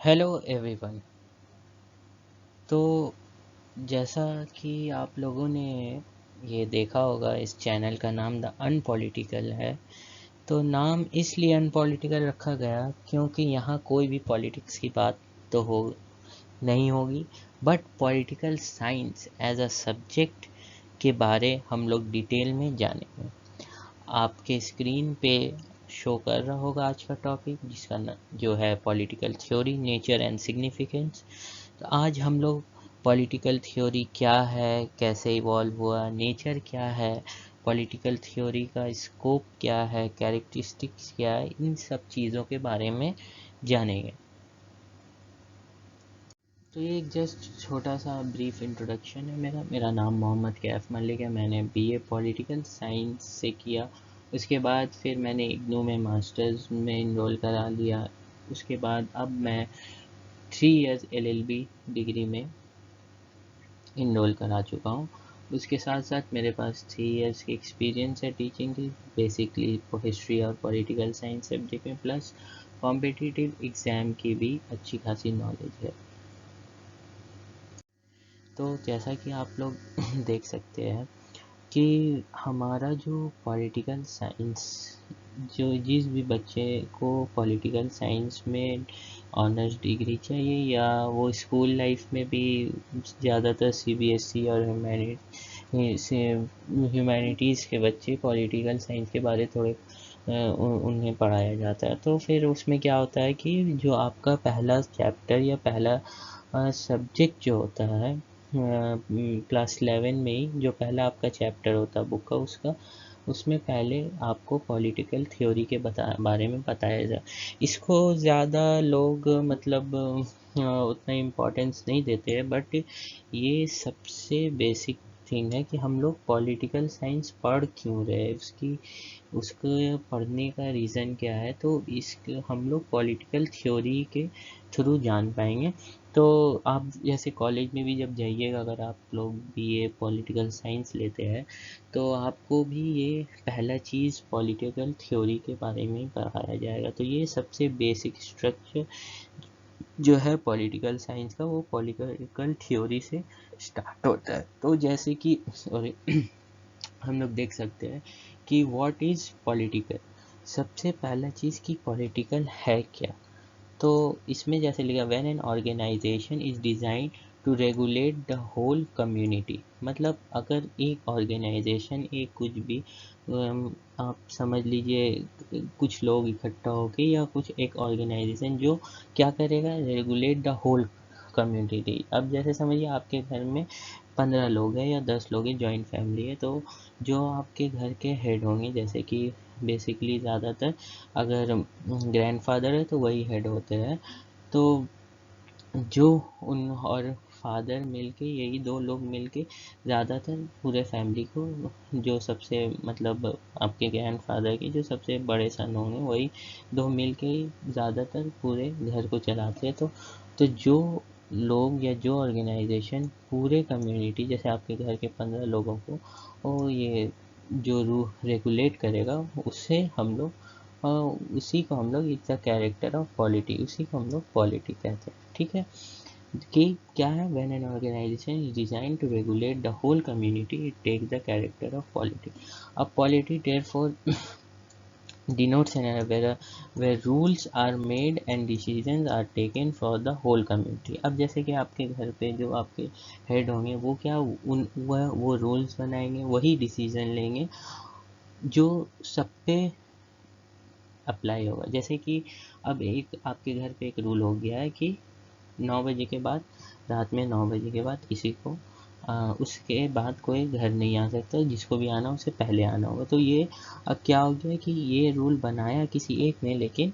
Hello everyone. तो जैसा कि आप लोगों ने ये देखा होगा, इस चैनल का नाम द अनपॉलिटिकल है। तो नाम इसलिए अनपॉलिटिकल रखा गया क्योंकि यहाँ कोई भी पॉलिटिक्स की बात तो हो नहीं होगी, but political science as a subject के बारे हम लोग डिटेल में जानेंगे। आपके स्क्रीन पे शो कर रहा होगा आज का टॉपिक, जिसका जो है political theory, nature and significance. तो आज हम लोग पॉलिटिकल थ्योरी क्या है, कैसे इवॉल्व हुआ, नेचर क्या है, पॉलिटिकल थ्योरी का स्कोप क्या है, कैरेक्टरिस्टिक्स क्या है, इन सब चीज़ों के बारे में जानेंगे। तो ये एक जस्ट छोटा सा ब्रीफ इंट्रोडक्शन है। मेरा नाम मोहम्मद कैफ मलिक है। मैंने बीए पॉलिटिकल साइंस से किया। उसके बाद फिर मैंने इग्नू में मास्टर्स में इनरोल करा लिया। उसके बाद अब मैं 3 इयर्स एलएलबी डिग्री में इनरोल करा चुका हूँ। उसके साथ साथ मेरे पास 3 इयर्स की एक्सपीरियंस है टीचिंग की, बेसिकली हिस्ट्री और पॉलिटिकल साइंस सब्जेक्ट में, प्लस कॉम्पिटिटिव एग्ज़ाम की भी अच्छी खासी नॉलेज है। तो जैसा कि आप लोग देख सकते हैं कि हमारा जो पॉलिटिकल साइंस, जो जिस भी बच्चे को पॉलिटिकल साइंस में ऑनर्स डिग्री चाहिए, या वो स्कूल लाइफ में भी ज़्यादातर सीबीएसई और ह्यूमैनिटीज़ के बच्चे पॉलिटिकल साइंस के बारे थोड़े उन्हें पढ़ाया जाता है। तो फिर उसमें क्या होता है कि जो आपका पहला चैप्टर या पहला सब्जेक्ट जो होता है क्लास 11 में ही, जो पहला आपका चैप्टर होता है बुक का, उसमें पहले आपको पॉलिटिकल थ्योरी के बारे में बताया जाए। इसको ज़्यादा लोग मतलब उतना इम्पोर्टेंस नहीं देते हैं, बट ये सबसे बेसिक थिंग है कि हम लोग पॉलिटिकल साइंस पढ़ क्यों रहे हैं, उसको पढ़ने का रीज़न क्या है। तो इस हम लोग पॉलिटिकल थ्योरी के थ्रू जान पाएंगे। तो आप जैसे कॉलेज में भी जब जाइएगा, अगर आप लोग बीए पॉलिटिकल साइंस लेते हैं, तो आपको भी ये पहला चीज़ पॉलिटिकल थ्योरी के बारे में पढ़ाया जाएगा। तो ये सबसे बेसिक स्ट्रक्चर जो है पॉलिटिकल साइंस का, वो पॉलिटिकल थ्योरी से स्टार्ट होता है। तो जैसे कि सॉरी हम लोग देख सकते हैं कि व्हाट इज़ पॉलिटिकल। सबसे पहला चीज़ कि पॉलिटिकल है क्या। तो इसमें जैसे लिखा, when an organisation is design to regulate the whole community. मतलब अगर एक ऑर्गेनाइजेशन, एक कुछ भी आप समझ लीजिए कुछ लोग इकट्ठा होके, या कुछ एक ऑर्गेनाइजेशन जो क्या करेगा, रेगुलेट द होल कम्युनिटी। अब जैसे समझिए आपके घर में 15 लोग हैं या 10 लोग हैं, जॉइंट फैमिली है। तो जो आपके घर के हेड होंगे, जैसे कि बेसिकली ज़्यादातर अगर ग्रैंडफादर है तो वही हेड होते हैं। तो जो उन और फादर मिलके, यही दो लोग मिलके ज़्यादातर पूरे फैमिली को, जो सबसे मतलब आपके ग्रैंडफादर के जो सबसे बड़े सन होंगे, वही दो मिलके ज़्यादातर पूरे घर को चलाते हैं। तो जो लोग या जो ऑर्गेनाइजेशन पूरे कम्युनिटी, जैसे आपके घर के 15 लोगों को और ये जो रेगुलेट करेगा, उससे हम लोग उसी को हम लोग it's the character of polity, उसी को हम लोग पॉलिटी कहते हैं। ठीक है कि क्या है, when an organisation is design to regulate the whole community it take the character of polity. अब polity therefore denotes an area where rules are made and decisions are taken for the whole community। अब जैसे कि आपके घर पे जो आपके head होंगे, वो क्या वो रूल्स बनाएंगे, वही डिसीजन लेंगे जो सब पे अप्लाई होगा। जैसे कि अब एक आपके घर पे एक रूल हो गया है कि 9 बजे के बाद, रात में 9 बजे के बाद किसी को उसके बाद कोई घर नहीं आ सकता, जिसको भी आना उसे पहले आना होगा। तो ये अब क्या हो गया कि ये रूल बनाया किसी एक ने, लेकिन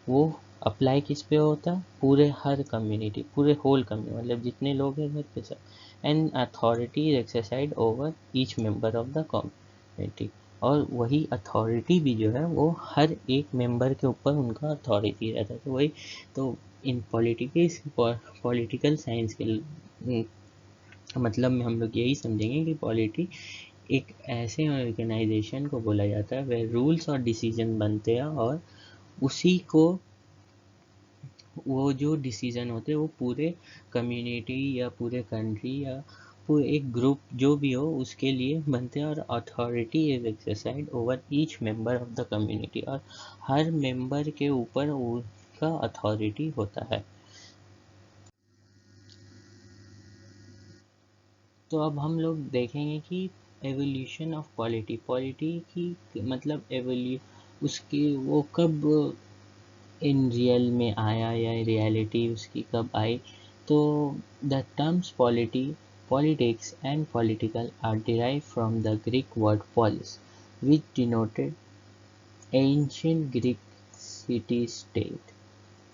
वो अप्लाई किस पे होता है, पूरे हर कम्युनिटी, पूरे होल कम्युनिटी, मतलब जितने लोग हैं घर पे सब। And authority is exercise over each member of the community. और वही अथॉरिटी भी जो है वो हर एक मेंबर के ऊपर उनका अथॉरिटी रहता है। तो वही तो इन पॉलिटिकल साइंस के मतलब में हम लोग यही समझेंगे कि पॉलिटी एक ऐसे ऑर्गेनाइजेशन को बोला जाता है वह रूल्स और डिसीजन बनते हैं, और उसी को वो जो डिसीजन होते हैं वो पूरे कम्युनिटी या पूरे कंट्री या पूरे एक ग्रुप जो भी हो उसके लिए बनते हैं, और authority is exercise over each member of the community, और हर मेंबर के ऊपर उसका अथॉरिटी होता है। तो अब हम लोग देखेंगे कि एवोल्यूशन ऑफ पॉलिटी, पॉलिटी की मतलब एवोल्यू उसकी वो कब इन रियल में आया या रियलिटी उसकी कब आई। तो the terms polity, politics and political are derive from the Greek word polis, which denoted ancient Greek city state।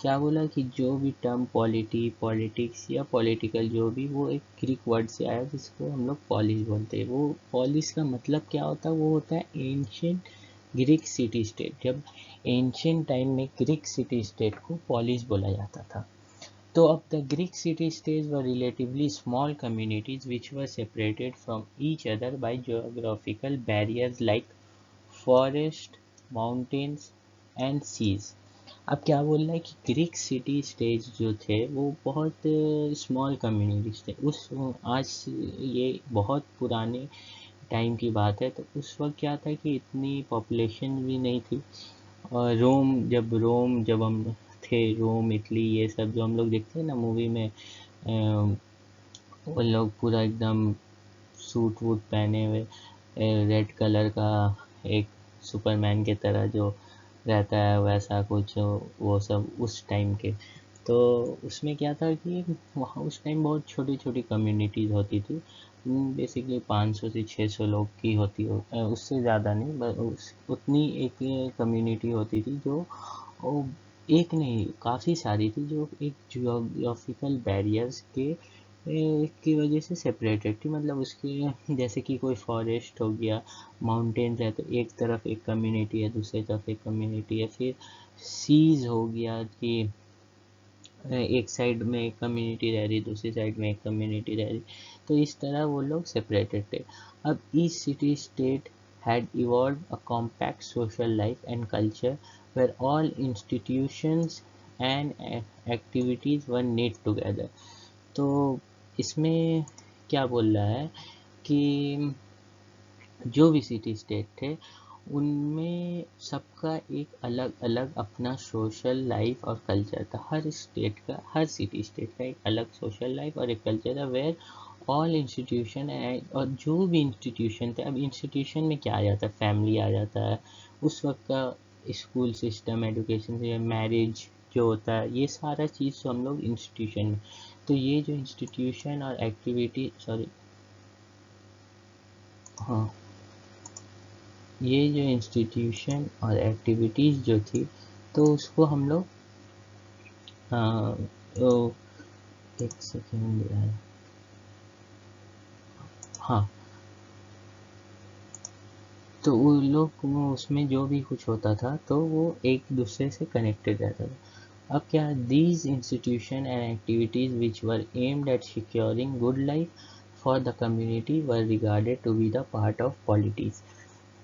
क्या बोला कि जो भी टर्म पॉलिटी, पॉलिटिक्स या पॉलिटिकल जो भी, वो एक ग्रीक वर्ड से आया जिसको हम लोग पॉलिस बोलते हैं। वो पॉलिस का मतलब क्या होता है, वो होता है एंशियंट ग्रीक सिटी स्टेट। जब एंशियंट टाइम में ग्रीक सिटी स्टेट को पॉलिस बोला जाता था। तो अब the Greek city states were relatively small communities which were separated from each other by geographical barriers like forest, mountains and seas. अब क्या बोल रहा है कि ग्रीक सिटी स्टेट्स जो थे वो बहुत स्मॉल कम्युनिटीज थे उस, आज ये बहुत पुराने टाइम की बात है। तो उस वक्त क्या था कि इतनी पॉपुलेशन भी नहीं थी। और रोम जब हम थे, रोम इटली ये सब जो हम लोग देखते हैं ना मूवी में, वो लोग पूरा एकदम सूट वूट पहने हुए, रेड कलर का, एक सुपरमैन की तरह जो रहता है वैसा कुछ, वो सब उस टाइम के। तो उसमें क्या था कि वहाँ उस टाइम बहुत छोटी छोटी कम्युनिटीज़ होती थी। बेसिकली 500 से 600 लोग की होती हो, उससे ज़्यादा नहीं, बस उतनी एक कम्युनिटी होती थी जो वो एक नहीं काफ़ी सारी थी, जो एक जियोग्राफिकल बैरियर्स की वजह से सेपरेटेड थी। मतलब उसके जैसे कि कोई फॉरेस्ट हो गया, माउंटेन्स है तो एक तरफ एक कम्युनिटी है, दूसरी तरफ एक कम्युनिटी है। फिर सीज हो गया कि एक साइड में एक कम्युनिटी रह रही, दूसरी साइड में एक कम्युनिटी रह रही। तो इस तरह वो लोग सेपरेटेड थे। अब each city state had evolved a compact social life and culture where all institutions and activities were knit together। तो इसमें क्या बोल रहा है कि जो भी सिटी स्टेट थे उनमें सबका एक अलग अलग अपना सोशल लाइफ और कल्चर था। हर स्टेट का, हर सिटी स्टेट का एक अलग सोशल लाइफ और एक कल्चर था, वेयर ऑल इंस्टीट्यूशन और जो भी इंस्टीट्यूशन थे। अब इंस्टीट्यूशन में क्या आ जाता है, फैमिली आ जाता है उस वक्त का, स्कूल सिस्टम, एजुकेशन से, मैरिज जो होता है, ये सारा चीज़ तो हम लोग इंस्टीट्यूशन में। तो ये जो इंस्टीट्यूशन और एक्टिविटी, सॉरी, हाँ, ये जो इंस्टीट्यूशन और एक्टिविटीज़ जो थी, तो उसको हम लोग, हाँ, तो एक सेकेंड यार, हाँ, तो वो लोग वो उसमें जो भी कुछ होता था तो वो एक दूसरे से कनेक्टेड रहता था। अब क्या, these institution and activities which were aimed at securing good life for the community were regarded to be the part of politics.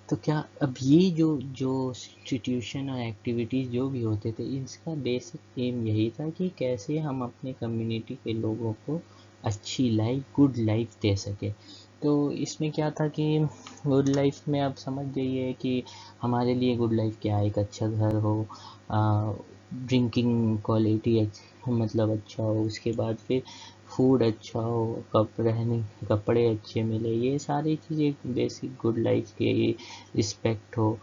तो क्या अब ये जो जो इंस्टीट्यूशन और एक्टिविटीज़ जो भी होते थे, इसका बेसिक एम यही था कि कैसे हम अपने कम्युनिटी के लोगों को अच्छी लाइफ, गुड लाइफ दे सके। तो इसमें क्या था कि गुड लाइफ में आप समझ जाइए कि हमारे लिए गुड लाइफ क्या है, एक अच्छा घर हो, ड्रिंकिंग क्वालिटी मतलब अच्छा हो, उसके बाद फिर फूड अच्छा हो, रहने कपड़े अच्छे मिले, ये सारी चीज़ें बेसिक गुड लाइफ के रिस्पेक्ट हो।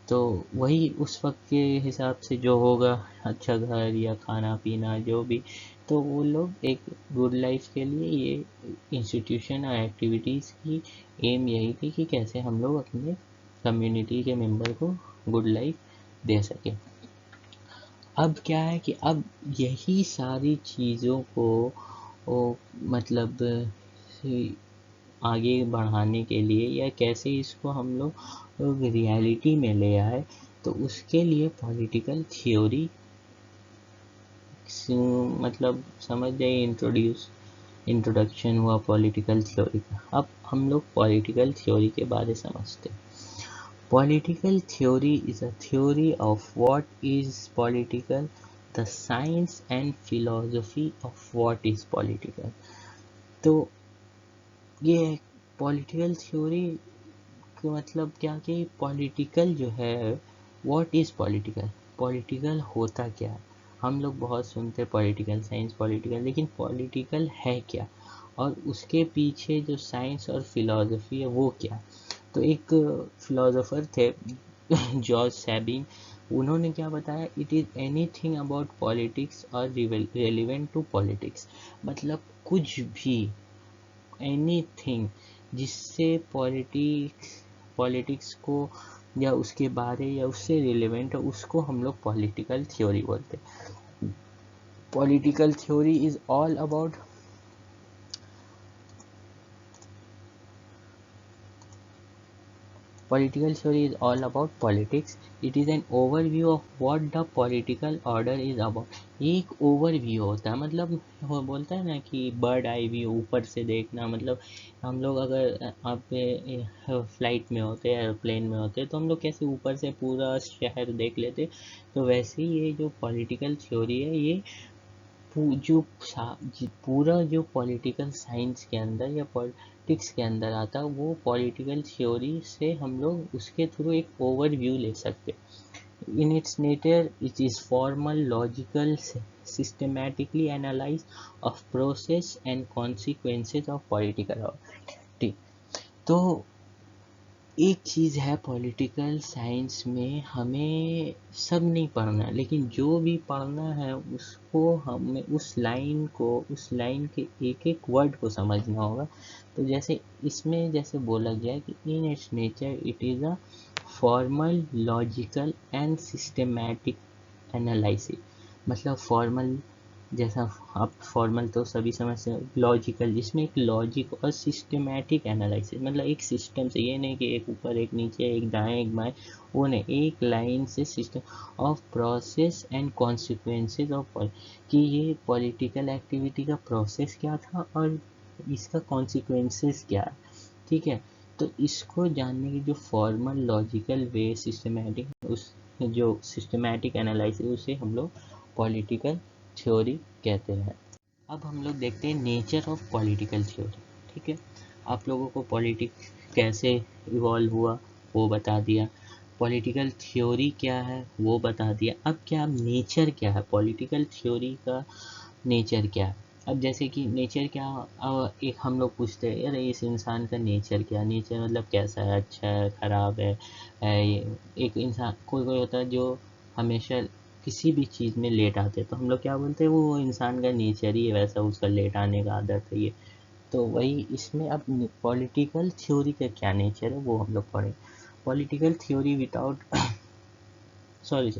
तो वही उस वक्त के हिसाब से जो होगा, अच्छा घर या खाना पीना जो भी, तो वो लोग एक गुड लाइफ के लिए ये इंस्टीट्यूशन और एक्टिविटीज़ की एम यही थी कि कैसे हम लोग अपने कम्युनिटी के मेंबर को गुड लाइफ दे सकें। अब क्या है कि अब यही सारी चीज़ों को वो मतलब आगे बढ़ाने के लिए या कैसे इसको हम लोग रियलिटी में ले आए, तो उसके लिए पॉलिटिकल थ्योरी, मतलब समझ जाइए इंट्रोडक्शन हुआ पॉलिटिकल थ्योरी का। अब हम लोग पॉलिटिकल थ्योरी के बारे समझते हैं। Political theory is a theory of what is political the science and philosophy of what is political. तो ये पॉलिटिकल थ्योरी का मतलब क्या कि पॉलिटिकल जो है, व्हाट इज पॉलिटिकल, पॉलिटिकल होता क्या है। हम लोग बहुत सुनते हैं पॉलिटिकल साइंस पॉलिटिकल, लेकिन पॉलिटिकल है क्या, और उसके पीछे जो साइंस और फिलॉसफी है वो क्या। तो एक फिलोसोफर थे जॉर्ज सैबिन, उन्होंने क्या बताया, it is anything about politics और रेलिवेंट टू पॉलिटिक्स। मतलब कुछ भी, एनीथिंग जिससे पॉलिटिक्स को या उसके बारे या उससे रिलेवेंट है, उसको हम लोग पॉलिटिकल थ्योरी बोलते हैं। Political theory is all about Political theory is all about politics. It is an overview of what the political order is about. एक ओवरव्यू होता है, मतलब वो बोलता है ना कि बर्ड आई व्यू, ऊपर से देखना। मतलब हम लोग अगर आप फ्लाइट में होते, एयरप्लेन में होते, तो हम लोग कैसे ऊपर से पूरा शहर देख लेते। तो वैसे ही ये जो पॉलिटिकल थ्योरी है, ये पूरा जो पॉलिटिकल साइंस के अंदर या पॉलिटिक्स के अंदर आता है, वो पॉलिटिकल थ्योरी से हम लोग उसके थ्रू एक ओवरव्यू ले सकते। In its nature it is formal, logical, systematically analyse of process and consequences of political activity. तो एक चीज़ है पॉलिटिकल साइंस में, हमें सब नहीं पढ़ना, लेकिन जो भी पढ़ना है उसको हमें उस लाइन के एक एक वर्ड को समझना होगा। तो जैसे इसमें जैसे बोला गया कि in its nature it is a formal, logical and systematic analysis. मतलब फॉर्मल, जैसा आप फॉर्मल तो सभी समझते हैं, लॉजिकल जिसमें एक लॉजिक और सिस्टमैटिक एनालिसिस, मतलब एक सिस्टम से, ये नहीं कि एक ऊपर एक नीचे एक दाएं एक बाएं, वो नहीं, एक लाइन से system of process and consequences of कि ये पॉलिटिकल एक्टिविटी का प्रोसेस क्या था और इसका कॉन्सिक्वेंसेस क्या है। ठीक है, तो इसको जानने की जो फॉर्मल, लॉजिकल वे, सिस्टमैटिक, उस जो सिस्टमैटिक एनालिसिस, उसे हम लोग पॉलिटिकल थ्योरी कहते हैं। अब हम लोग देखते हैं नेचर ऑफ पॉलिटिकल थ्योरी। ठीक है, आप लोगों को पॉलिटिक्स कैसे इवॉल्व हुआ वो बता दिया, पॉलिटिकल थ्योरी क्या है वो बता दिया। अब क्या, नेचर क्या है पॉलिटिकल थ्योरी का, नेचर क्या है। अब जैसे कि नेचर क्या, अब एक हम लोग पूछते हैं, अरे इस इंसान का नेचर क्या, नेचर मतलब कैसा है, अच्छा है, ख़राब है। एक इंसान, कोई कोई होता है जो हमेशा किसी भी चीज़ में लेट आते हैं, तो हम लोग क्या बोलते हैं, वो इंसान का नेचर ही है वैसा, उसका लेट आने का आदत है ये। तो वही इसमें अब पॉलिटिकल थ्योरी का क्या नेचर है वो हम लोग पढ़ें। पॉलिटिकल थ्योरी विदाउट सॉरी,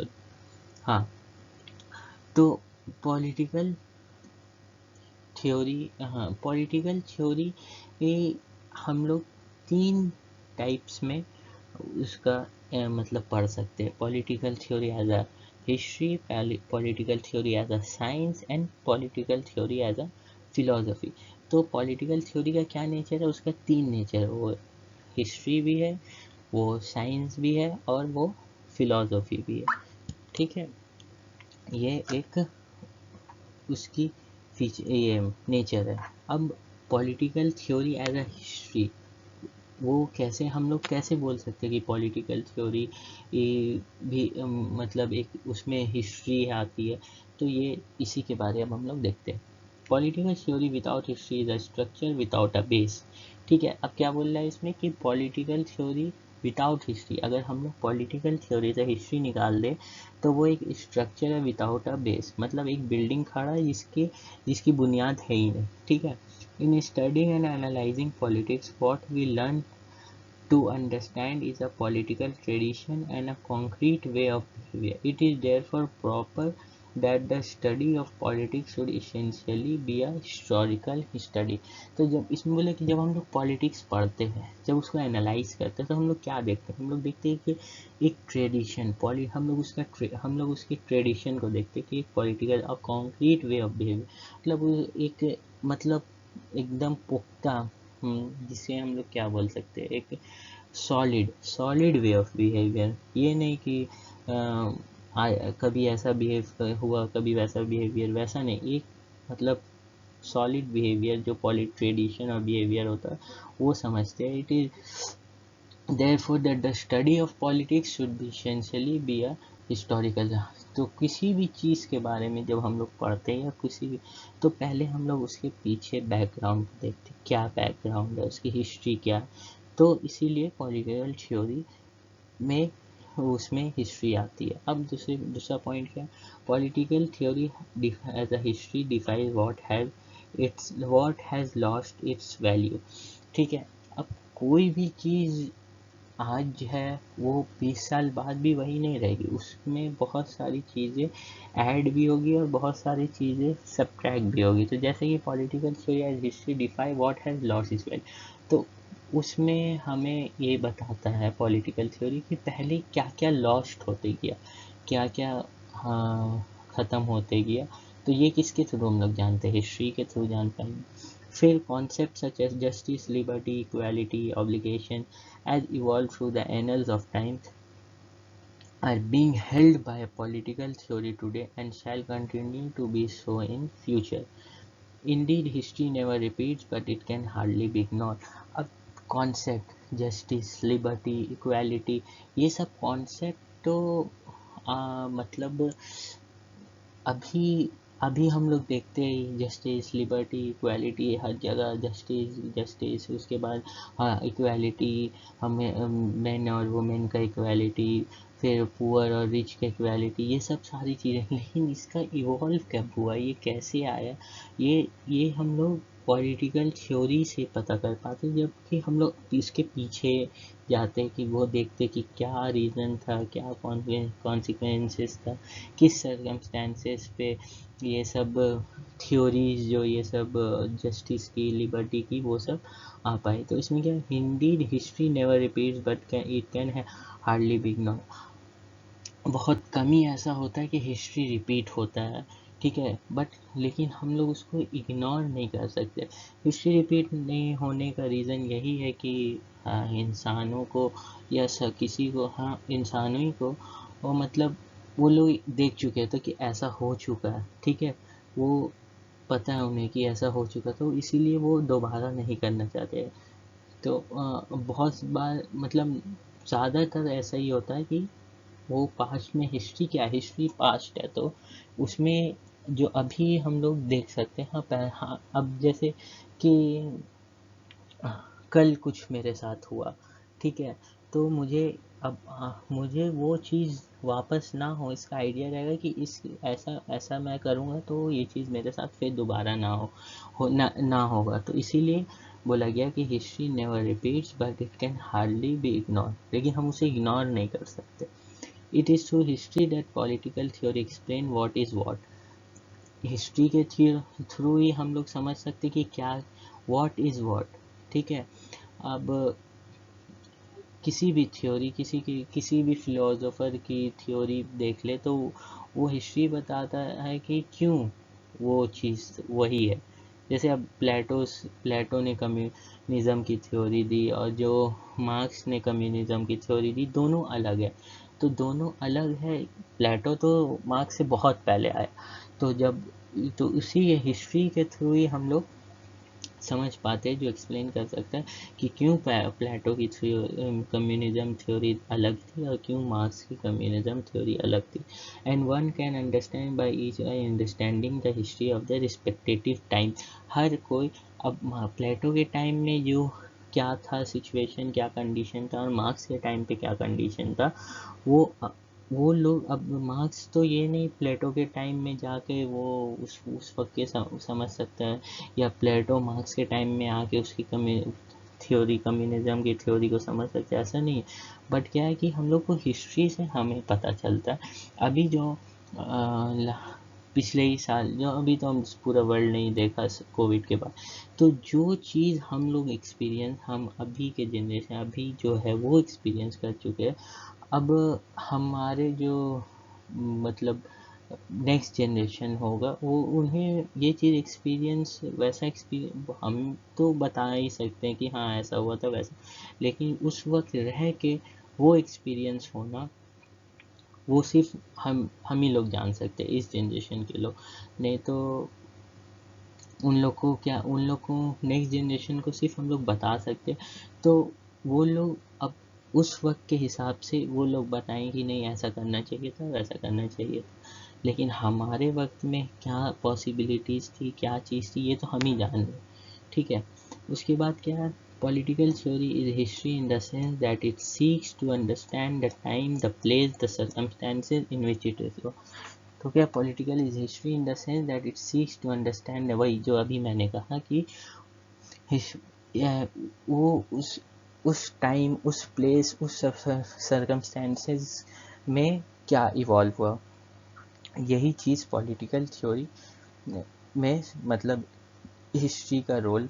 हाँ, तो पॉलिटिकल थ्योरी, हाँ, पॉलिटिकल थ्योरी ये हम लोग तीन टाइप्स में उसका मतलब पढ़ सकते हैं। Political theory as a history, political theory as a science and political theory as a philosophy. तो पॉलिटिकल थ्योरी का क्या नेचर है, उसका तीन नेचर है, वो हिस्ट्री भी है, वो साइंस भी है, और वो फिलोसफी भी है। ठीक है, ये एक उसकी फीचर, ये नेचर है। अब political theory as a history, वो कैसे, हम लोग कैसे बोल सकते हैं कि पॉलिटिकल थ्योरी भी मतलब एक उसमें हिस्ट्री आती है। तो ये इसी के बारे में हम लोग देखते हैं। Political theory without history is a structure without a base. ठीक है, अब क्या बोल रहा है इसमें कि पॉलिटिकल थ्योरी विदाउट हिस्ट्री, अगर हम लोग पॉलिटिकल थ्योरी से हिस्ट्री निकाल दें तो वो एक स्ट्रक्चर है विदाउट अ बेस, मतलब एक बिल्डिंग खड़ा है जिसकी बुनियाद है ही नहीं। ठीक है, in studying and analyzing politics, what we learn to understand is a political tradition and a concrete way of behavior. It is therefore proper that the study of politics should essentially be a historical study. तो जब इसमें बोले कि जब हम लोग politics पढ़ते हैं, जब उसको एनालाइज करते हैं, तो हम लोग क्या देखते हैं, हम लोग देखते हैं कि एक ट्रेडिशन, हम लोग उसके ट्रेडिशन को देखते हैं कि एक पॉलिटिकल और कॉन्क्रीट वे ऑफ बिहेवियर, मतलब एक, मतलब एकदम पुख्ता, जिसे हम लोग क्या बोल सकते हैं, एक सॉलिड वे ऑफ बिहेवियर। ये नहीं कि कभी ऐसा बिहेव हुआ, कभी वैसा बिहेवियर, वैसा नहीं, एक मतलब सॉलिड बिहेवियर जो ट्रेडिशन और बिहेवियर होता है वो समझते हैं। It is therefore that the study of politics should be essentially be a historical. तो किसी भी चीज़ के बारे में जब हम लोग पढ़ते हैं या किसी भी, तो पहले हम लोग उसके पीछे बैकग्राउंड देखते हैं, क्या बैकग्राउंड है, उसकी हिस्ट्री क्या है। तो इसीलिए पॉलिटिकल थ्योरी में उसमें हिस्ट्री आती है। अब दूसरा पॉइंट क्या है, political theory as a history define what has lost its value. ठीक है, अब कोई भी चीज़ आज है वो 20 साल बाद भी वही नहीं रहेगी, उसमें बहुत सारी चीज़ें ऐड भी होगी और बहुत सारी चीज़ें सब्ट्रैक्ट भी होगी। तो जैसे कि political theory as history define what has lost its value, तो उसमें हमें ये बताता है पॉलिटिकल थ्योरी कि पहले क्या क्या लॉस्ट होते गया, क्या क्या हाँ ख़त्म होते गया। तो ये किसके थ्रू हम लोग जानते हैं, हिस्ट्री के थ्रू जान पाएंगे। फिर concepts such as justice, liberty, equality, obligation, as evolved through the annals of time, are being held by a political theory today and shall continue to be so in future. Indeed, history never repeats, but it can hardly be ignored. अब concept justice, liberty, equality, ये सब concept तो मतलब अभी अभी हम लोग देखते हैं जस्टिस, लिबर्टी, इक्वालिटी, हर जगह जस्टिस जस्टिस, उसके बाद हाँ इक्वालिटी, हमें मेन और वुमेन का इक्वालिटी, फिर पुअर और रिच का इक्वालिटी, ये सब सारी चीज़ें। लेकिन इसका इवॉल्व कब हुआ, ये कैसे आया, ये हम लोग पॉलिटिकल थ्योरी से पता कर पाते, जबकि हम लोग इसके पीछे जाते हैं कि वो देखते कि क्या रीज़न था, क्या कॉन्सिक्वेंसेस था, किस सर्कमस्टेंसेस पे ये सब थ्योरीज जो ये सब जस्टिस की, लिबर्टी की, वो सब आ पाए। तो इसमें क्या, Indeed history never repeats but it can hardly be ignore. बहुत कम ही ऐसा होता है कि हिस्ट्री रिपीट होता है, ठीक है, बट लेकिन हम लोग उसको इग्नोर नहीं कर सकते। हिस्ट्री रिपीट नहीं होने का रीज़न यही है कि इंसानों को या किसी को, हाँ इंसानों ही को, वो मतलब वो लोग देख चुके हैं तो कि ऐसा हो चुका है, ठीक है, वो पता है उन्हें कि ऐसा हो चुका, तो इसीलिए वो दोबारा नहीं करना चाहते। तो बहुत बार मतलब ज़्यादातर ऐसा ही होता है कि वो पास्ट में, हिस्ट्री क्या है, हिस्ट्री पास्ट है, तो उसमें जो अभी हम लोग देख सकते हैं, हाँ अब जैसे कि कल कुछ मेरे साथ हुआ, ठीक है, तो मुझे अब मुझे वो चीज़ वापस ना हो, इसका आइडिया रहेगा कि इस ऐसा ऐसा मैं करूँगा तो ये चीज़ मेरे साथ फिर दोबारा ना होगा। तो इसीलिए बोला गया कि history never repeats but it can hardly be ignore, लेकिन हम उसे इग्नोर नहीं कर सकते। It is through history that political theory explain what is what. History के थ्रू ही हम लोग समझ सकते कि क्या व्हाट इज़ व्हाट, ठीक है। अब किसी भी थ्योरी, किसी भी फिलोसोफर की थ्योरी देख ले तो वो हिस्ट्री बताता है कि क्यों वो चीज़ वही है। जैसे अब प्लेटो ने कम्युनिज्म की थ्योरी दी और जो मार्क्स ने कम्युनिज्म की थ्योरी दी, दोनों अलग है। तो दोनों अलग है, प्लेटो तो मार्क्स से बहुत पहले आया, तो जब तो उसी हिस्ट्री के थ्रू ही हम लोग समझ पाते हैं, जो एक्सप्लेन कर सकता है कि क्यों प्लेटो की कम्युनिज्म थ्योरी अलग थी और क्यों मार्क्स की कम्युनिज्म थ्योरी अलग थी। And one can understand by each by understanding the history of the respective time. हर कोई, अब प्लेटो के टाइम में जो क्या था सिचुएशन, क्या कंडीशन था, और मार्क्स के टाइम पे क्या कंडीशन था, वो वो लोग, अब मार्क्स तो ये नहीं प्लेटो के टाइम में जाके वो उस वक्त के समझ सकते हैं, या प्लेटो मार्क्स के टाइम में आके उसकी कम्युनिज्म की थ्योरी को समझ सकते हैं, ऐसा नहीं है। बट क्या है कि हम लोग को हिस्ट्री से हमें पता चलता है। अभी जो पिछले ही साल जो, अभी तो हम पूरा वर्ल्ड नहीं देखा कोविड के बाद, तो जो चीज़ हम लोग एक्सपीरियंस, हम अभी के जनरेशन अभी जो है वो एक्सपीरियंस कर चुके हैं। अब हमारे जो मतलब नेक्स्ट जनरेशन होगा, वो उन्हें ये चीज़ एक्सपीरियंस, वैसा एक्सपीरियंस हम तो बता ही सकते हैं कि हाँ ऐसा हुआ था वैसा, लेकिन उस वक्त रह के वो एक्सपीरियंस होना वो सिर्फ हम ही लोग जान सकते हैं, इस जनरेशन के लोग। नहीं तो उन लोग को नेक्स्ट जनरेशन को सिर्फ हम लोग बता सकते हैं। तो वो लोग अब उस वक्त के हिसाब से वो लोग बताएं कि नहीं ऐसा करना चाहिए था, वैसा करना चाहिए था। लेकिन हमारे वक्त में क्या पॉसिबिलिटीज़ थी, क्या चीज़ थी, ये तो हम ही जान रहे। ठीक है। उसके बाद क्या है, political theory is history in the sense that it seeks to understand the time, the place, the circumstances in which it is. तो क्या political is history in the sense that it seeks to understand, वही जो अभी मैंने कहा कि वो उस टाइम, उस प्लेस, उस सर्कमस्टेंसेस में क्या इवॉल्व हुआ, यही चीज़ पॉलिटिकल थ्योरी में मतलब हिस्ट्री का रोल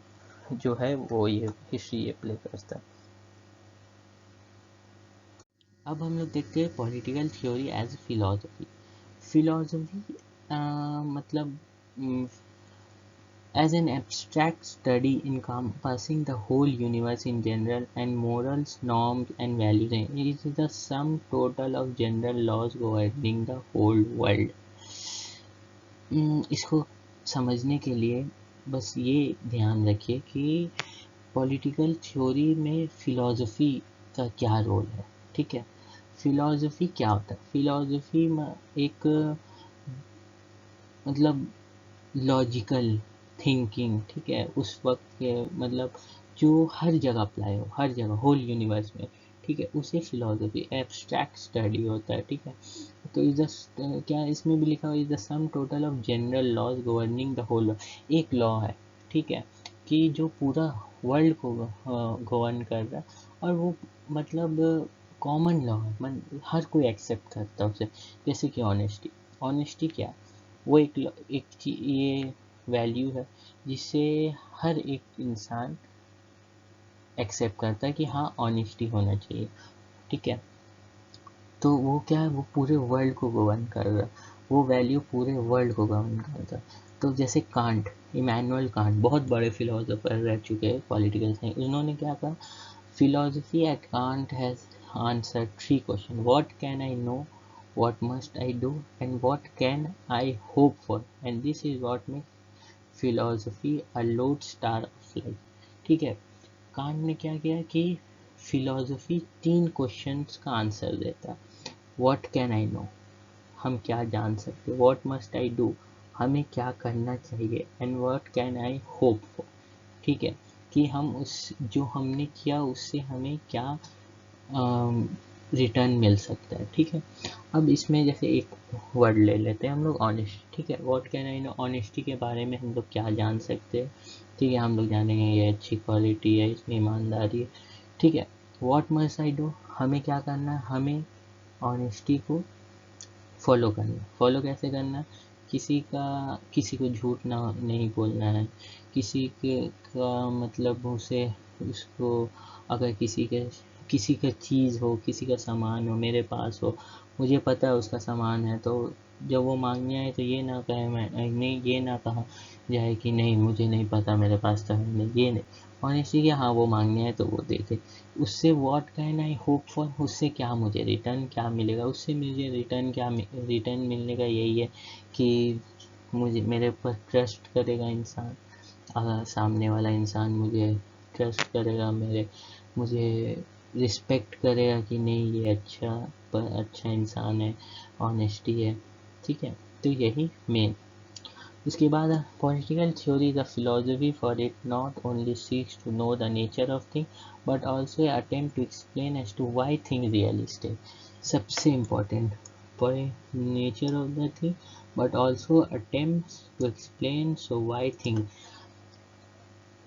जो है वो ये हिस्ट्री ये प्ले करता है। अब हम लोग देखते हैं political theory as philosophy. Philosophy मतलब as an abstract study encompassing the whole universe in general and morals, norms and values. It is the sum total of general laws governing the whole world. इसको समझने के लिए बस ये ध्यान रखिए कि पॉलिटिकल थ्योरी में फिलॉसफी का क्या रोल है। ठीक है। फिलॉसफी क्या होता है? फिलॉसफी एक मतलब लॉजिकल थिंकिंग, ठीक है, उस वक्त के मतलब जो हर जगह अप्लाई हो, हर जगह होल यूनिवर्स में, ठीक है, उसे फिलॉसफी एब्स्ट्रैक्ट स्टडी होता है। ठीक है। तो इज द क्या इसमें भी लिखा हुआ, is the sum total of general laws governing the whole. एक लॉ है, ठीक है, कि जो पूरा वर्ल्ड को गवर्न कर रहा है, और वो मतलब कॉमन लॉ है, हर कोई एक्सेप्ट करता है उसे। जैसे कि ऑनेस्टी। ऑनेस्टी क्या है? वो एक ये वैल्यू है जिसे हर एक इंसान एक्सेप्ट करता है कि हाँ ऑनेस्टी होना चाहिए। ठीक है। तो वो क्या है, वो पूरे वर्ल्ड को गवर्न कर रहा है, वो वैल्यू पूरे वर्ल्ड को गवर्न करता है। तो जैसे कांट, इमैनुअल कांट बहुत बड़े फिलोसोफर रह चुके हैं पॉलिटिकल साइंस, उन्होंने क्या कहा, philosophy at Kant has answer three question, what can I know, what must I do, and what can I hope for, and this is what makes philosophy a lodestar of life। ठीक है। Can't ने क्या किया कि philosophy तीन questions का answer देता है। व्हाट कैन आई नो, हम क्या जान सकते, व्हाट मस्ट आई डू, हमें क्या करना चाहिए, and what can I hope for. ठीक है, कि हम उस जो हमने किया उससे हमें क्या रिटर्न मिल सकता है। ठीक है। अब इसमें जैसे एक वर्ड ले लेते हैं हम लोग, ऑनेस्ट। ठीक है। What can I no, honesty के बारे में हम लोग क्या जान सकते हैं? ठीक है, हम लोग जानेंगे ये अच्छी क्वालिटी है, इसमें ईमानदारी है। ठीक है। व्हाट मस्ट आई डू, हमें क्या करना है, हमें ऑनेस्टी को फॉलो करना है। फॉलो कैसे करना है? किसी को झूठ ना नहीं बोलना है, किसी के का मतलब उसे उसको अगर किसी का चीज़ हो, किसी का सामान हो, मेरे पास हो, मुझे पता है उसका सामान है, तो जब वो मांगने आए तो ये ना कहे, मैं नहीं, ये ना कहा जाए कि नहीं मुझे नहीं पता, मेरे पास तो है नहीं, ये नहीं। ऑनेस्टी कि हाँ वो मांगने आए तो वो दे दे। उससे what can I hope for, उससे क्या मुझे रिटर्न क्या मिलेगा, उससे मुझे रिटर्न मिलने का यही है कि मुझे मेरे ऊपर ट्रस्ट करेगा इंसान, सामने वाला इंसान मुझे ट्रस्ट करेगा, मुझे रिस्पेक्ट करेगा कि नहीं ये अच्छा इंसान है, ऑनेस्टी है। ठीक है। तो यही मेन। उसके बाद political theory the philosophy for it not only seeks to know the nature of thing but also attempt to explain as to why thing realistic. सबसे important, nature of the thing but also attempt to explain so why thing.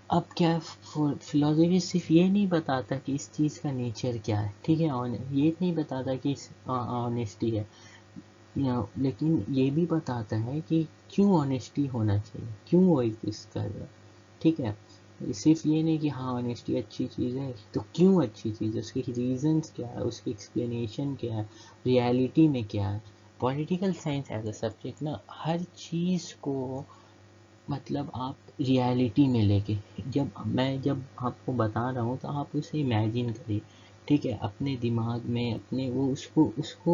अब क्या, philosophy सिर्फ ये नहीं बताता कि इस चीज़ का नेचर क्या है, ठीक है, ये नहीं बताता कि ऑनेस्टी है, लेकिन ये भी बताता है कि क्यों ऑनेस्टी होना चाहिए, क्यों वो एग्जिस्ट कर रहा है। ठीक है। सिर्फ ये नहीं कि हाँ ऑनेस्टी अच्छी चीज़ है, तो क्यों अच्छी चीज़ है, उसके रीजंस क्या है, उसकी एक्सप्लेनेशन क्या है, रियलिटी में क्या है। Political science as a subject ना हर चीज़ को मतलब आप रियलिटी में लेके, जब आपको बता रहा हूँ तो आप उसे इमेजिन करिए ठीक है, अपने दिमाग में अपने वो उसको उसको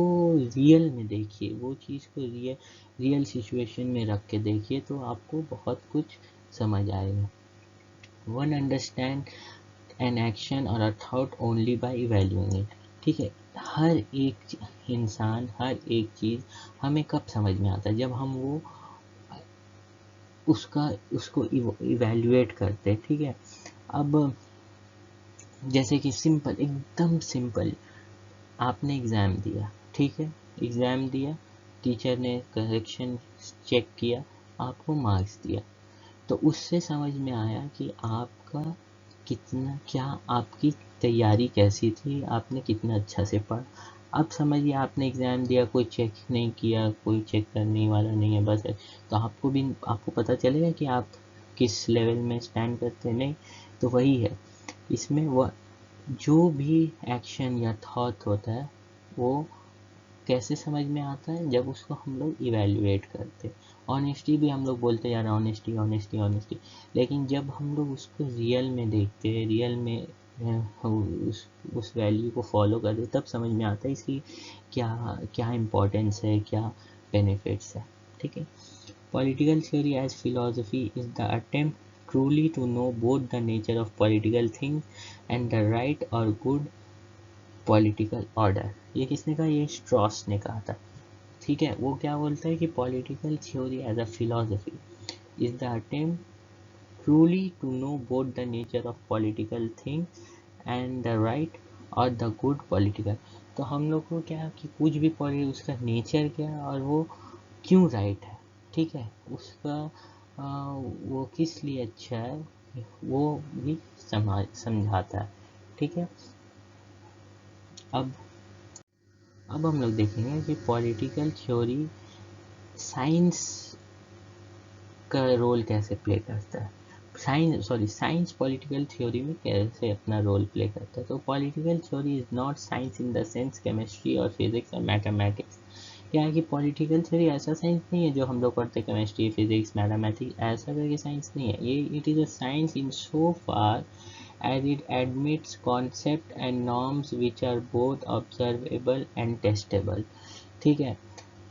रियल में देखिए, वो चीज़ को रियल सिचुएशन में रख के देखिए, तो आपको बहुत कुछ समझ आएगा। वन अंडरस्टैंड एन एक्शन और a thought only by evaluating it. ठीक है, हर एक इंसान, हर एक चीज़ हमें कब समझ में आता है, जब हम वो उसको इवैल्यूएट करते हैं। ठीक है, अब जैसे कि सिंपल, एकदम सिंपल, आपने एग्ज़ाम दिया, ठीक है, एग्ज़ाम दिया, टीचर ने करेक्शन चेक किया, आपको मार्क्स दिया, तो उससे समझ में आया कि आपका कितना, क्या आपकी तैयारी कैसी थी, आपने कितना अच्छा से पढ़ा। अब समझिए आपने एग्ज़ाम दिया, कोई चेक नहीं किया, कोई चेक करने वाला नहीं है, बस है, तो आपको पता चलेगा कि आप किस लेवल में स्टैंड करते हैं, नहीं। तो वही है, इसमें वह जो भी एक्शन या थॉट होता है वो कैसे समझ में आता है, जब उसको हम लोग इवैल्यूएट करते हैं। ऑनेस्टी भी हम लोग बोलते हैं यार, ऑनेस्टी ऑनेस्टी ऑनेस्टी, लेकिन जब हम लोग उसको रियल में देखते हैं, रियल में उस वैल्यू को फॉलो करते हैं, तब समझ में आता है इसकी क्या क्या इम्पोर्टेंस है, क्या बेनिफिट्स है। ठीक है, political theory as philosophy is the attempt truly to know both the nature of political things and the right or good political order. ये किसने कहा, ये स्ट्रॉस ने कहा था। ठीक है, वो क्या बोलता है कि political theory as a philosophy is the attempt truly to know both the nature of political thing and the right और द गुड पॉलिटिकल। तो हम लोग को क्या कि कुछ भी पॉलिटिक, उसका नेचर क्या है और वो क्यों राइट है, ठीक है, उसका वो किस लिए अच्छा है, वो भी समझाता है। ठीक है, अब अब हम लोग देखेंगे कि पॉलिटिकल थ्योरी साइंस का रोल कैसे प्ले करता है। साइंस पॉलिटिकल थ्योरी में कैसे अपना रोल प्ले करता है। तो political theory is not science in the sense chemistry और फिजिक्स और मैथमेटिक्स। क्या है कि पॉलिटिकल थ्योरी ऐसा साइंस नहीं है जो हम लोग पढ़ते केमिस्ट्री फिजिक्स मैथमेटिक्स, ऐसा करके साइंस नहीं है ये। It is a science in so far as it admits concepts and norms which are both observable and testable। ठीक है,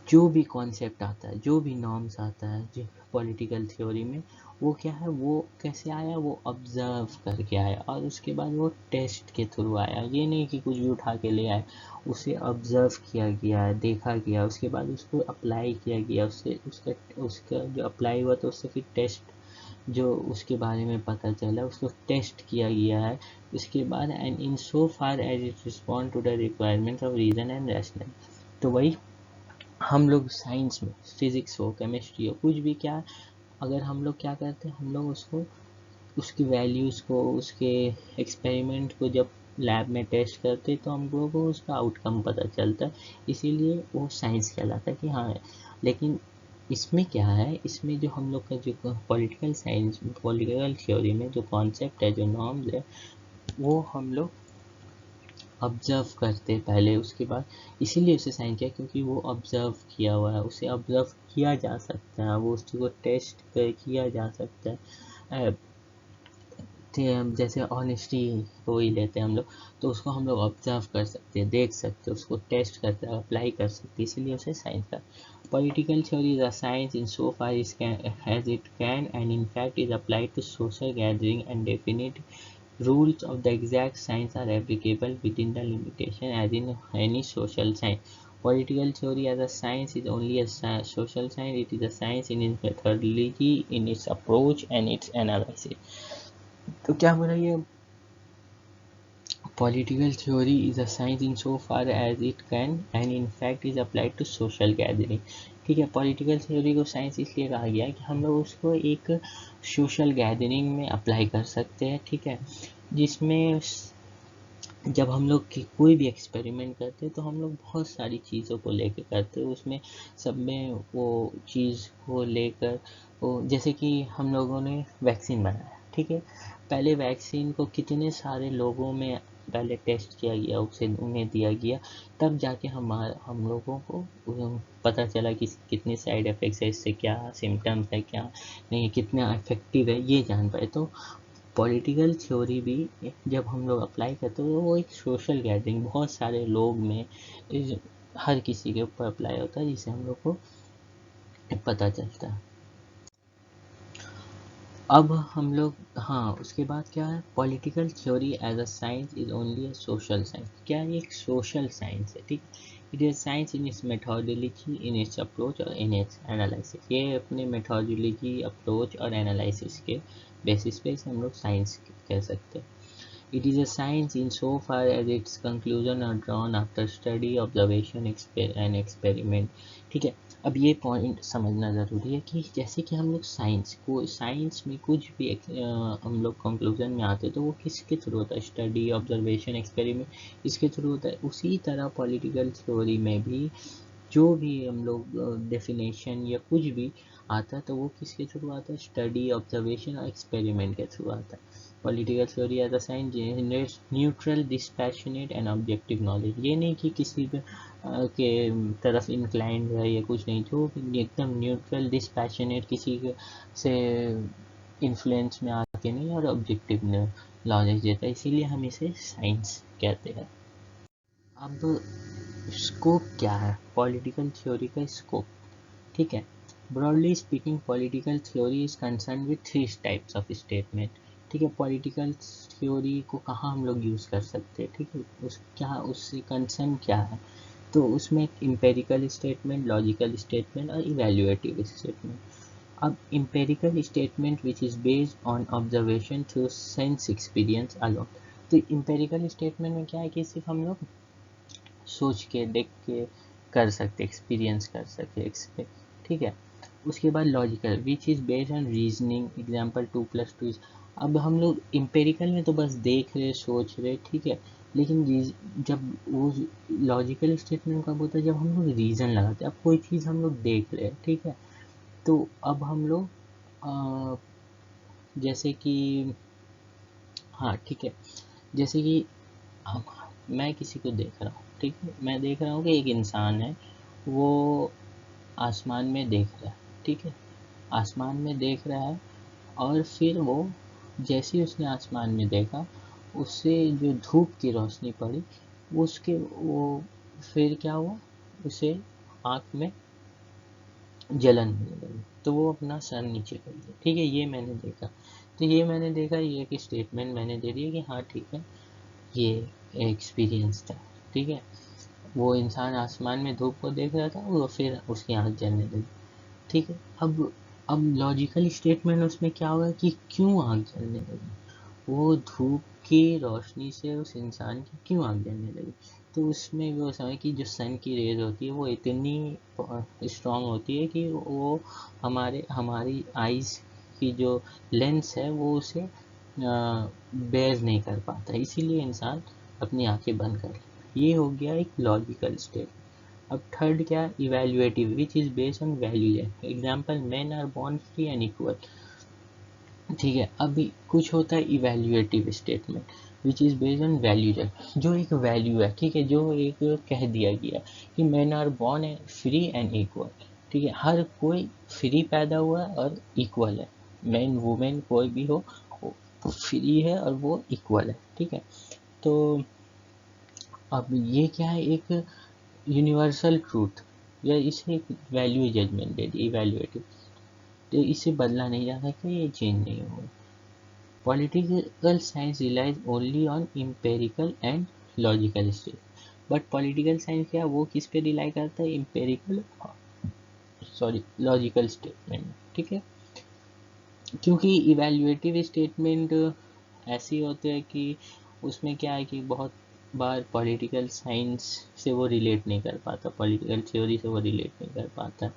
जो भी कॉन्सेप्ट आता है, जो भी नॉर्म्स आता है जो पॉलिटिकल थ्योरी में, वो क्या है, वो कैसे आया, वो ऑब्जर्व करके आया और उसके बाद वो टेस्ट के थ्रू आया। ये नहीं कि कुछ भी उठा के ले आए, उसे ऑब्जर्व किया गया, देखा गया, उसके बाद उसको अप्लाई किया गया, उससे उसका उसका जो अप्लाई हुआ तो उससे फिर टेस्ट, जो उसके बारे में पता चला उसको टेस्ट किया गया है। उसके बाद and in so far as it respond to the requirement of reason and rational. तो वही हम लोग साइंस में, फिजिक्स हो केमिस्ट्री हो कुछ भी, क्या अगर हम लोग क्या करते हैं, हम लोग उसको उसकी वैल्यूज़ को, उसके एक्सपेरिमेंट को जब लैब में टेस्ट करते तो हम लोगों को उसका आउटकम पता चलता है, इसीलिए वो साइंस कहलाता है कि हाँ। लेकिन इसमें क्या है, इसमें जो हम लोग का जो पॉलिटिकल साइंस, पॉलिटिकल थ्योरी में जो कॉन्सेप्ट है, जो नॉर्म्स है, वो हम लोग ऑब्जर्व करते पहले, उसके बाद इसीलिए उसे साइंस किया क्योंकि वो ऑब्जर्व किया हुआ है, उसे ऑब्जर्व किया जा सकता है, वो उसको टेस्ट किया जा सकता है। जैसे ऑनेस्टी को ही लेते हैं हम लोग, तो उसको हम लोग ऑब्जर्व कर सकते हैं, देख सकते हैं, उसको टेस्ट करते हैं, अप्लाई कर सकते हैं, इसीलिए उसे साइंस का। Political theory is a science in so far as it can and in fact is applied to social gathering and definite rules of the exact science are applicable within the limitation as in any social science. Political theory as a science is only a social science. It is a science in its methodology, in its approach and its analysis. तो क्या बोला ये, political theory is a science in so far as it can and in fact is applied to social gathering। ठीक है, political theory को science इसलिए कहा गया है कि हम लोग उसको एक सोशल गैदरिंग में अप्लाई कर सकते हैं। ठीक है, जिसमें जब हम लोग की कोई भी एक्सपेरिमेंट करते हैं तो हम लोग बहुत सारी चीज़ों को लेकर करते हैं, उसमें सब में वो चीज़ को लेकर, वो जैसे कि हम लोगों ने वैक्सीन बनाया, ठीक है, पहले वैक्सीन को कितने सारे लोगों में पहले टेस्ट किया गया, उसे उन्हें दिया गया, तब जाके हम लोगों को पता चला कि कितने साइड इफ़ेक्ट्स है, इससे क्या सिम्टम्स है, क्या नहीं, कितना इफेक्टिव है, ये जान पाए। तो पॉलिटिकल थ्योरी भी जब हम लोग अप्लाई करते हैं तो वो एक सोशल गैदरिंग बहुत सारे लोग में हर किसी के ऊपर अप्लाई होता है, जिससे हम लोग को पता चलता है। अब हम लोग, हाँ, उसके बाद क्या है, political theory as a science is only a social science. क्या है, एक सोशल साइंस है, ठीक। It is science in its methodology, in its approach और इन इट्स एनालिसिस। ये अपने मेथोडोलॉजी, अप्रोच और एनालिसिस के बेसिस पे इसे हम लोग साइंस कह सकते हैं। It is a science in so far as its conclusion are drawn after study, observation, and experiment। ठीक है, अब ये पॉइंट समझना ज़रूरी है कि जैसे कि हम लोग साइंस में कुछ भी हम लोग कंक्लूजन में आते हैं तो वो किसके थ्रू होता है, स्टडी, ऑब्जर्वेशन, एक्सपेरिमेंट, इसके थ्रू होता है। उसी तरह पॉलिटिकल थ्योरी में भी जो भी हम लोग डेफिनेशन या कुछ भी आता है तो वो किसके थ्रू आता है, स्टडी, ऑब्जर्वेशन और एक्सपेरिमेंट के थ्रू आता है। Political theory as a science generates neutral, dispassionate and objective knowledge. ये नहीं कि किसी के तरफ इंक्लाइंड है या कुछ नहीं, जो एकदम न्यूट्रल, डिस्पैशनेट, किसी से इन्फ्लुएंस में आके नहीं, और ऑब्जेक्टिव नॉलेज देता है, इसीलिए हम इसे साइंस कहते हैं। अब स्कोप क्या है पॉलिटिकल थ्योरी का, स्कोप, ठीक है। Broadly speaking political theory is concern with 3 types of statement. ठीक है, पॉलिटिकल थ्योरी को कहाँ हम लोग यूज़ कर सकते हैं, ठीक है, उससे कंसर्न क्या है, तो उसमें इम्पेरिकल स्टेटमेंट, लॉजिकल स्टेटमेंट और इवैल्यूएटिव स्टेटमेंट। अब empirical statement which is based on observation through sense experience alone. तो इम्पेरिकल स्टेटमेंट में क्या है कि सिर्फ हम लोग सोच के, देख के कर सकते, एक्सपीरियंस कर सकते, ठीक है। उसके बाद logical which is based on reasoning, example 2+2। अब हम लोग इम्पेरिकल में तो बस देख रहे, सोच रहे, ठीक है, लेकिन जब वो लॉजिकल स्टेटमेंट कब होता है, जब हम लोग रीज़न लगाते हैं। अब कोई चीज़ हम लोग देख रहे हैं, ठीक है, तो अब हम लोग जैसे कि, हाँ ठीक है, जैसे कि मैं किसी को देख रहा हूँ, ठीक है, मैं देख रहा हूँ कि एक इंसान है, वो आसमान में देख रहा है, ठीक है, आसमान में देख रहा है, और फिर वो जैसे ही उसने आसमान में देखा, उससे जो धूप की रोशनी पड़ी, वो फिर क्या हुआ, उसे आँख में जलन होने लगी, तो वो अपना सर नीचे कर दिया, ठीक है, ये मैंने देखा। तो ये मैंने देखा, ये एक स्टेटमेंट मैंने दे दी कि हाँ ठीक है, ये एक्सपीरियंस था, ठीक है। वो इंसान आसमान में धूप को देख रहा था, वो फिर उसकी आँख जलने लगी, ठीक है। अब लॉजिकल स्टेटमेंट उसमें क्या होगा कि क्यों आँख जलने लगी, वो धूप की रोशनी से उस इंसान की क्यों आँख जलने लगी। तो उसमें वो समय की जो सन की रेज होती है वो इतनी स्ट्रांग होती है कि वो हमारी आइज़ की जो लेंस है वो उसे बेयर नहीं कर पाता, इसीलिए इंसान अपनी आंखें बंद कर लेता है। ये हो गया एक लॉजिकल स्टेट। अब थर्ड क्या, evaluative which is based on value. Example, man are born free and equal, ठीक है। अभी कुछ होता है evaluative statement which is based on value, जो एक वैल्यू है, ठीक है, जो एक कह दिया गया कि मैन आर बॉर्न है फ्री एंड इक्वल, ठीक है, हर कोई फ्री पैदा हुआ है और इक्वल है, मैन वुमेन कोई भी हो, वो फ्री है और वो इक्वल है, ठीक है। तो अब ये क्या है, एक यूनिवर्सल ट्रूथ, या इसे एक वैल्यू जजमेंट दे दी इवैल्यूएटिव, तो इसे बदला नहीं जा सकता, ये चेंज नहीं होगा। Political science relies only on empirical and logical statement, but political science क्या, वो किस पे रिलाई करता है, empirical, लॉजिकल स्टेटमेंट, ठीक है। क्योंकि इवैल्यूएटिव स्टेटमेंट ऐसे होते हैं कि उसमें क्या है कि बहुत बार पॉलिटिकल साइंस से वो रिलेट नहीं कर पाता, पॉलिटिकल थ्योरी से वो रिलेट नहीं कर पाता,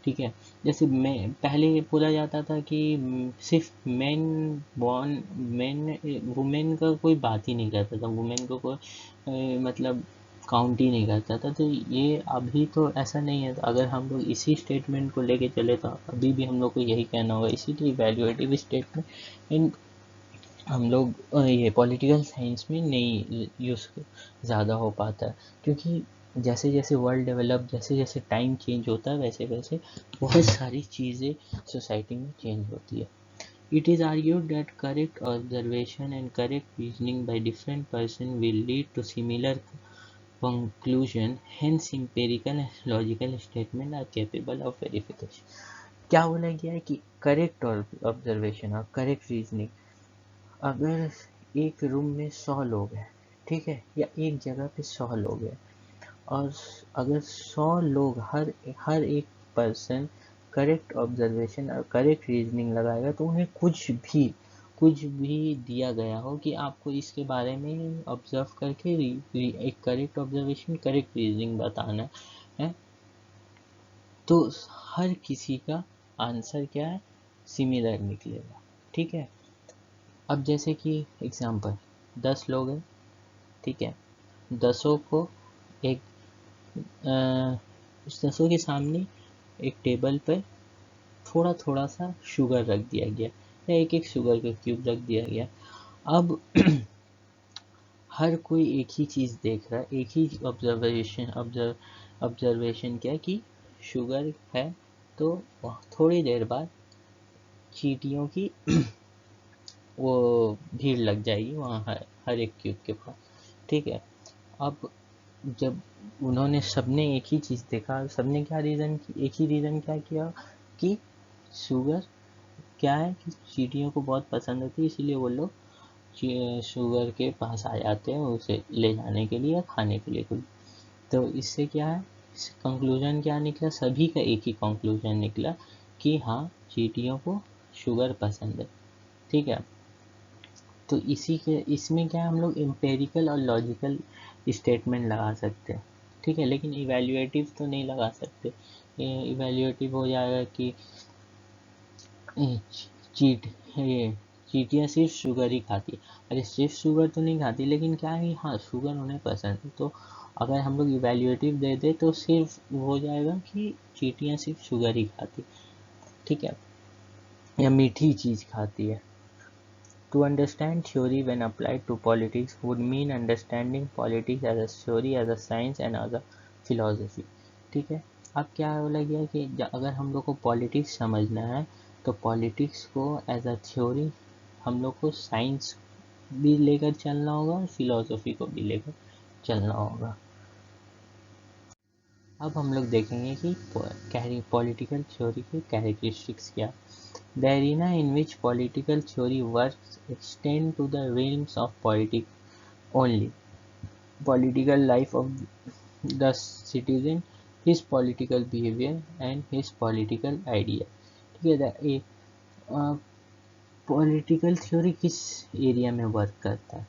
ठीक है। जैसे मैं पहले ये बोला जाता था कि सिर्फ मैन वुमेन का कोई बात ही नहीं करता था, वुमेन को कोई मतलब काउंट ही नहीं करता था। तो ये अभी तो ऐसा नहीं है, तो अगर हम लोग इसी स्टेटमेंट को लेके चले तो अभी भी हम लोग को यही कहना होगा। इसीलिए वैल्यूएटिव स्टेटमेंट हम लोग ये पॉलिटिकल साइंस में नहीं यूज़ ज़्यादा हो पाता है, क्योंकि जैसे जैसे वर्ल्ड डेवलप, जैसे जैसे टाइम चेंज होता है, वैसे वैसे बहुत सारी चीज़ें सोसाइटी में चेंज होती है। It is argued that correct observation and correct reasoning by different persons will lead to similar conclusion, hence empirical and logical statements are capable of verification. क्या बोला गया है कि करेक्ट ऑब्जर्वेशन और करेक्ट रीजनिंग, अगर एक रूम में 100 लोग हैं, ठीक है, या एक जगह पे 100 लोग हैं, और अगर 100 लोग हर एक पर्सन करेक्ट ऑब्जर्वेशन और करेक्ट रीजनिंग लगाएगा तो उन्हें कुछ भी दिया गया हो कि आपको इसके बारे में ऑब्जर्व करके एक करेक्ट ऑब्जर्वेशन करेक्ट रीजनिंग बताना है, तो हर किसी का आंसर क्या है, सिमिलर निकलेगा। ठीक है, अब जैसे कि एग्जांपल 10 लोग हैं, ठीक है, दसों को एक उस दसों के सामने एक टेबल पर थोड़ा थोड़ा सा शुगर रख दिया गया, या एक एक शुगर का क्यूब रख दिया गया। अब हर कोई एक ही चीज़ देख रहा है, एक ही ऑब्जर्वेशन क्या है कि शुगर है, तो थोड़ी देर बाद चींटियों की वो भीड़ लग जाएगी वहाँ हर एक क्यूब के पास। ठीक है, अब जब उन्होंने सबने एक ही चीज़ देखा, सबने क्या रीज़न, एक ही रीज़न क्या किया कि शुगर क्या है कि चींटियों को बहुत पसंद होती है, इसीलिए वो लोग शुगर के पास आ जाते हैं उसे ले जाने के लिए या खाने के लिए कुछ। तो इससे क्या है, कंक्लूजन क्या निकला, सभी का एक ही कंक्लूजन निकला कि हाँ, चींटियों को शुगर पसंद है। ठीक है, तो इसमें क्या है, हम लोग एम्पेरिकल और लॉजिकल स्टेटमेंट लगा सकते हैं। ठीक है, लेकिन इवैल्यूएटिव तो नहीं लगा सकते। इवैल्यूएटिव हो जाएगा कि चीट ये चींटियाँ सिर्फ शुगर ही खाती है। अरे सिर्फ शुगर तो नहीं खाती, लेकिन क्या है, हाँ शुगर उन्हें पसंद है। तो अगर हम लोग इवैल्यूएटिव दे दे तो सिर्फ हो जाएगा कि चींटियाँ सिर्फ शुगर ही खाती, ठीक है, या मीठी चीज़ खाती है। To understand theory when applied to politics would mean understanding politics as a theory, as a science and as a philosophy। ठीक है, अब क्या बोला गया कि अगर हम लोग को पॉलिटिक्स समझना है तो पॉलिटिक्स को एज अ थ्योरी हम लोग को साइंस भी लेकर चलना होगा और फिलोसफी को भी लेकर चलना होगा। अब हम लोग देखेंगे कि पॉलिटिकल थ्योरी की कैरेक्टरिस्टिक्स क्या। The arena in which political theory works extend to the realms of politics only. Political life of the citizen, his political behavior and his political idea। ठीक है, पॉलिटिकल थ्योरी किस area में work करता है,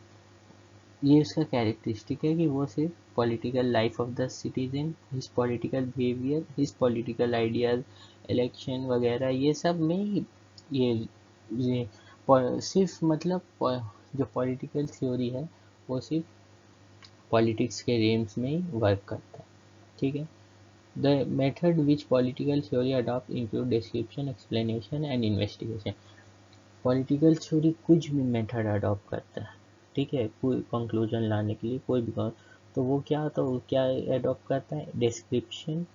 ये उसका characteristic है कि वो सिर्फ political life of the citizen, his political behaviour, his political ideas, election वगैरह ये सब में ये सिर्फ मतलब जो पॉलिटिकल थ्योरी है वो सिर्फ पॉलिटिक्स के रेम्स में ही वर्क करता है। ठीक है, the method which political theory adopt include description, explanation and investigation. Political theory कुछ भी मेथड अडॉप्ट करता है, ठीक है, कोई कंक्लूजन लाने के लिए कोई भी तो वो क्या होता है, वो क्या अडॉप्ट करता है, description,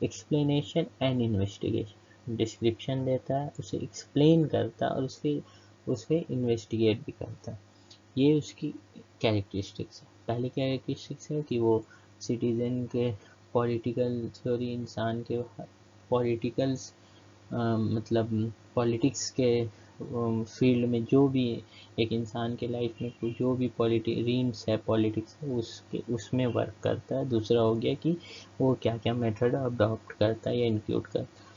explanation and investigation. Description देता है, उसे एक्सप्लेन करता है और उसके इन्वेस्टिगेट भी करता है। ये उसकी कैरेक्टरिस्टिक्स है। पहली कैरेक्टरिस्टिक्स है कि वो सिटीजन के पॉलिटिकल थ्योरी इंसान के पॉलिटिकल्स मतलब पॉलिटिक्स के फील्ड में जो भी एक इंसान के लाइफ में जो भी रीम्स है पॉलिटिक्स है उसमें वर्क करता है। दूसरा हो गया कि वो क्या क्या मेथड अडॉप्ट करता है या इंक्लूड करता है।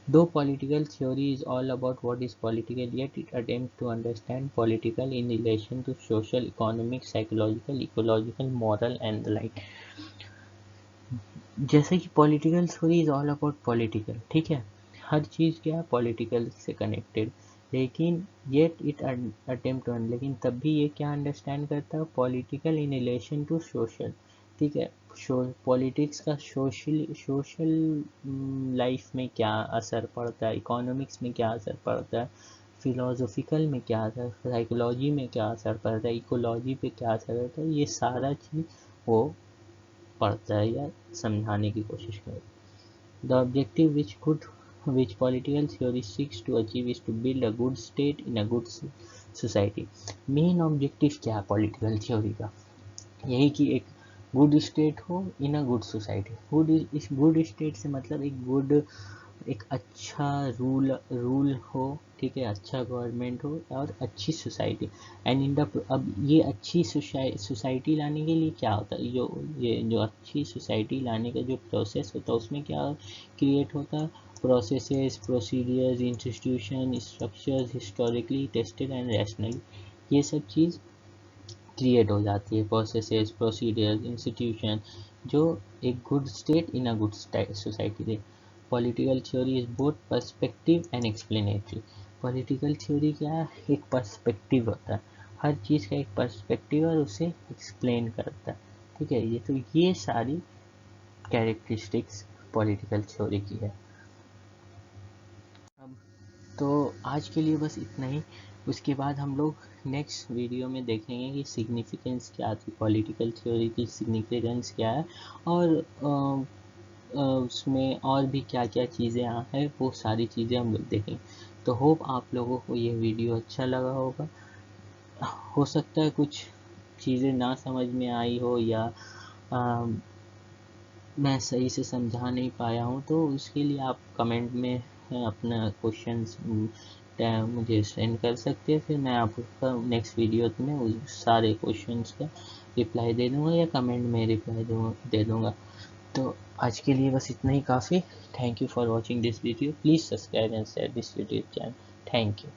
Though political theory is all about what is political, yet it attempts to understand political in relation to social, economic, psychological, ecological, moral and the like। जैसे कि political theory is all about political, ठीक है, हर चीज़ क्या है political से connected, लेकिन yet it attempt to, लेकिन तब भी ये क्या अंडरस्टैंड करता है, political in relation to social. ठीक है, पॉलिटिक्स का सोशल लाइफ में क्या असर पड़ता है, इकोनॉमिक्स में क्या असर पड़ता है, फिलोसफिकल में क्या असर, साइकोलॉजी में क्या असर पड़ता है, इकोलॉजी पे क्या असर पड़ता है, ये सारा चीज़ वो पढ़ता है या समझाने की कोशिश करे। The objective which could which political theory seeks to achieve is to build a good state in a good society. Main objective क्या है पॉलिटिकल थ्योरी का? यही कि एक गुड स्टेट हो in a good society. Good state से मतलब एक अच्छा रूल हो, ठीक है, अच्छा गवर्नमेंट हो और अच्छी सोसाइटी। एंड इन द अब ये अच्छी सोसाइटी लाने के लिए क्या होता है, जो अच्छी सोसाइटी लाने का जो प्रोसेस होता है उसमें क्या क्रिएट होता है? Processes, procedures, institution, structures historically tested and rationally, ये सब चीज़ क्रिएट हो जाती है। प्रोसेसेस, प्रोसीडियर्स, इंस्टीट्यूशन, जो एक good state in a good society they. Political theory is both perspective and explanatory. Political theory क्या है? एक पर्सपेक्टिव होता है, हर चीज़ का एक पर्सपेक्टिव और उसे एक्सप्लेन करता है, ठीक है। ये सारी कैरेक्टरिस्टिक्स पॉलिटिकल थ्योरी की है। अब तो आज के लिए बस इतना ही। उसके बाद हम लोग नेक्स्ट वीडियो में देखेंगे कि सिग्निफिकेंस क्या थी, पॉलिटिकल थ्योरी की सिग्निफिकेंस क्या है, और उसमें और भी क्या क्या चीज़ें हैं, वो सारी चीज़ें हम लोग देखेंगे। तो होप आप लोगों को ये वीडियो अच्छा लगा होगा। हो सकता है कुछ चीज़ें ना समझ में आई हो, या मैं सही से समझा नहीं पाया हूँ, तो उसके लिए आप कमेंट में अपना क्वेश्चंस मुझे सेंड कर सकते हैं। फिर मैं आपका नेक्स्ट वीडियो में उस सारे क्वेश्चंस का रिप्लाई दे दूँगा, या कमेंट में रिप्लाई दे दूँगा। तो आज के लिए बस इतना ही काफ़ी। Thank you for watching this video. Please subscribe and share this YouTube channel. Thank you.